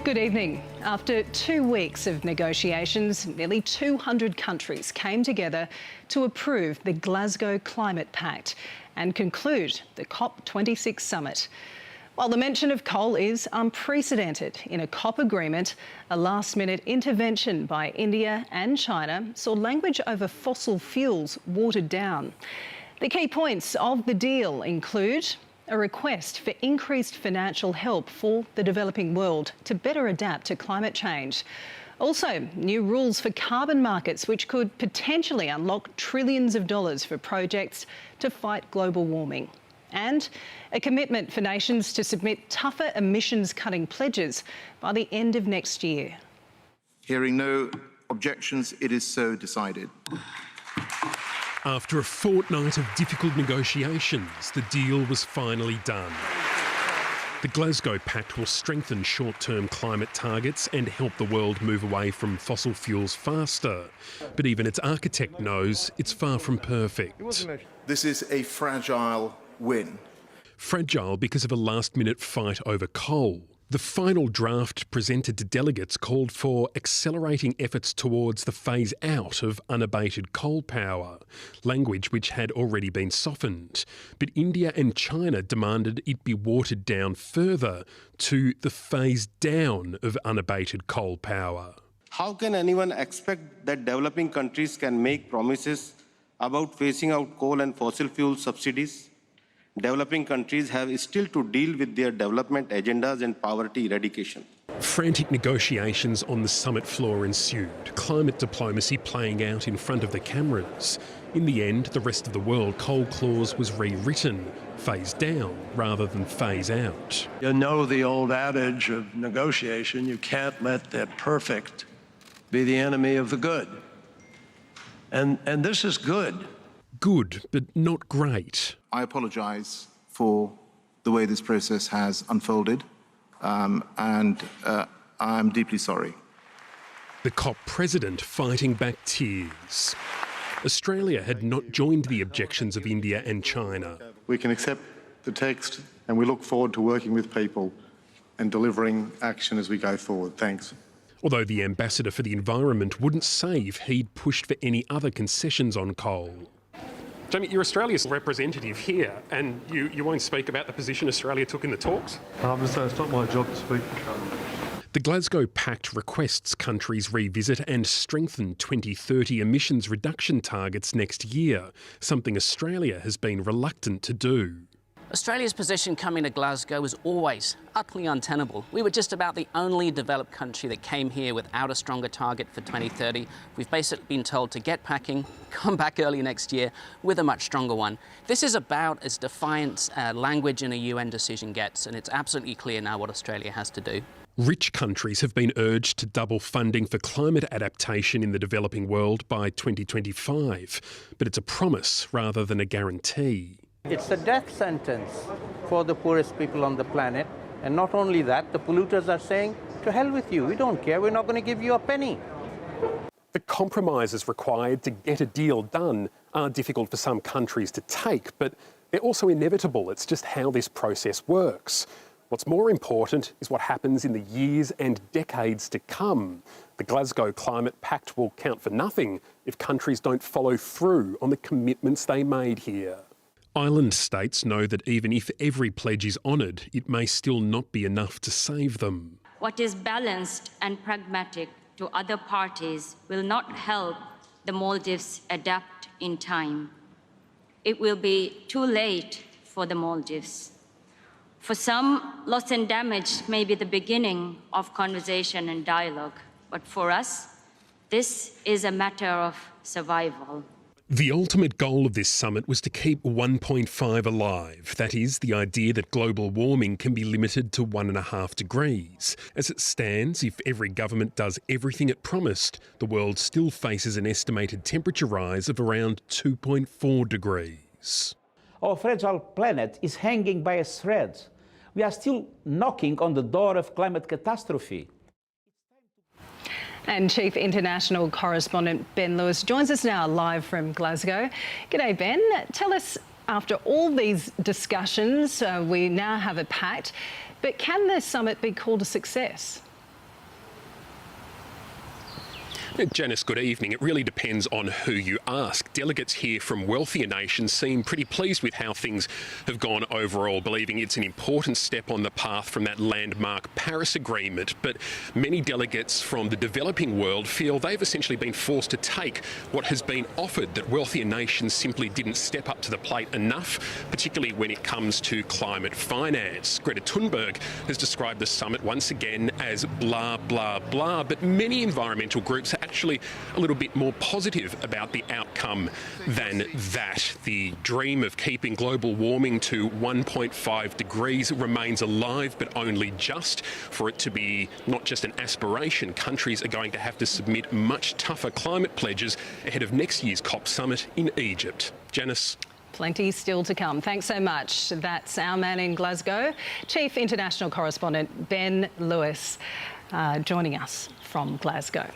Good evening. After 2 weeks of negotiations, nearly 200 countries came together to approve the Glasgow Climate Pact and conclude the COP26 summit. While the mention of coal is unprecedented in a COP agreement, a last-minute intervention by India and China saw language over fossil fuels watered down. The key points of the deal include a request for increased financial help for the developing world to better adapt to climate change. Also, new rules for carbon markets, which could potentially unlock trillions of dollars for projects to fight global warming. And a commitment for nations to submit tougher emissions-cutting pledges by the end of next year. Hearing no objections, it is so decided. After a fortnight of difficult negotiations, the deal was finally done. The Glasgow Pact will strengthen short-term climate targets and help the world move away from fossil fuels faster. But even its architect knows it's far from perfect. This is a fragile win. Fragile because of a last-minute fight over coal. The final draft presented to delegates called for accelerating efforts towards the phase-out of unabated coal power, language which had already been softened. But India and China demanded it be watered down further to the phase-down of unabated coal power. How can anyone expect that developing countries can make promises about phasing out coal and fossil fuel subsidies? Developing countries have still to deal with their development agendas and poverty eradication. Frantic negotiations on the summit floor ensued, climate diplomacy playing out in front of the cameras. In the end, the rest of the world coal clause was rewritten, phase down rather than phase out. You know the old adage of negotiation, you can't let the perfect be the enemy of the good. And this is good. Good, but not great. I apologise for the way this process has unfolded, and I'm deeply sorry. The COP president fighting back tears. Australia had not joined the objections of India and China. We can accept the text and we look forward to working with people and delivering action as we go forward. Thanks. Although the ambassador for the environment wouldn't say if he'd pushed for any other concessions on coal. Jamie, you're Australia's representative here, and you won't speak about the position Australia took in the talks? So it's not my job to speak. The Glasgow Pact requests countries revisit and strengthen 2030 emissions reduction targets next year, something Australia has been reluctant to do. Australia's position coming to Glasgow was always utterly untenable. We were just about the only developed country that came here without a stronger target for 2030. We've basically been told to get packing, come back early next year with a much stronger one. This is about as defiant language in a UN decision gets, and it's absolutely clear now what Australia has to do. Rich countries have been urged to double funding for climate adaptation in the developing world by 2025, but it's a promise rather than a guarantee. It's a death sentence for the poorest people on the planet. And not only that, the polluters are saying, to hell with you, we don't care, we're not going to give you a penny. The compromises required to get a deal done are difficult for some countries to take, but they're also inevitable. It's just how this process works. What's more important is what happens in the years and decades to come. The Glasgow Climate Pact will count for nothing if countries don't follow through on the commitments they made here. Island states know that even if every pledge is honoured, it may still not be enough to save them. What is balanced and pragmatic to other parties will not help the Maldives adapt in time. It will be too late for the Maldives. For some, loss and damage may be the beginning of conversation and dialogue, but for us, this is a matter of survival. The ultimate goal of this summit was to keep 1.5 alive. That is, the idea that global warming can be limited to 1.5 degrees. As it stands, if every government does everything it promised, the world still faces an estimated temperature rise of around 2.4 degrees. Our fragile planet is hanging by a thread. We are still knocking on the door of climate catastrophe. And Chief International Correspondent Ben Lewis joins us now live from Glasgow. G'day, Ben. Tell us, after all these discussions, we now have a pact, but can the summit be called a success? Janice, good evening. It really depends on who you ask. Delegates here from wealthier nations seem pretty pleased with how things have gone overall, believing it's an important step on the path from that landmark Paris Agreement. But many delegates from the developing world feel they've essentially been forced to take what has been offered, that wealthier nations simply didn't step up to the plate enough, particularly when it comes to climate finance. Greta Thunberg has described the summit once again as blah, blah, blah, but many environmental groups are actually a little bit more positive about the outcome than that. The dream of keeping global warming to 1.5 degrees remains alive, but only just. For it to be not just an aspiration, countries are going to have to submit much tougher climate pledges ahead of next year's COP summit in Egypt. Janice. Plenty still to come. Thanks so much. That's our man in Glasgow, Chief International Correspondent Ben Lewis, joining us from Glasgow.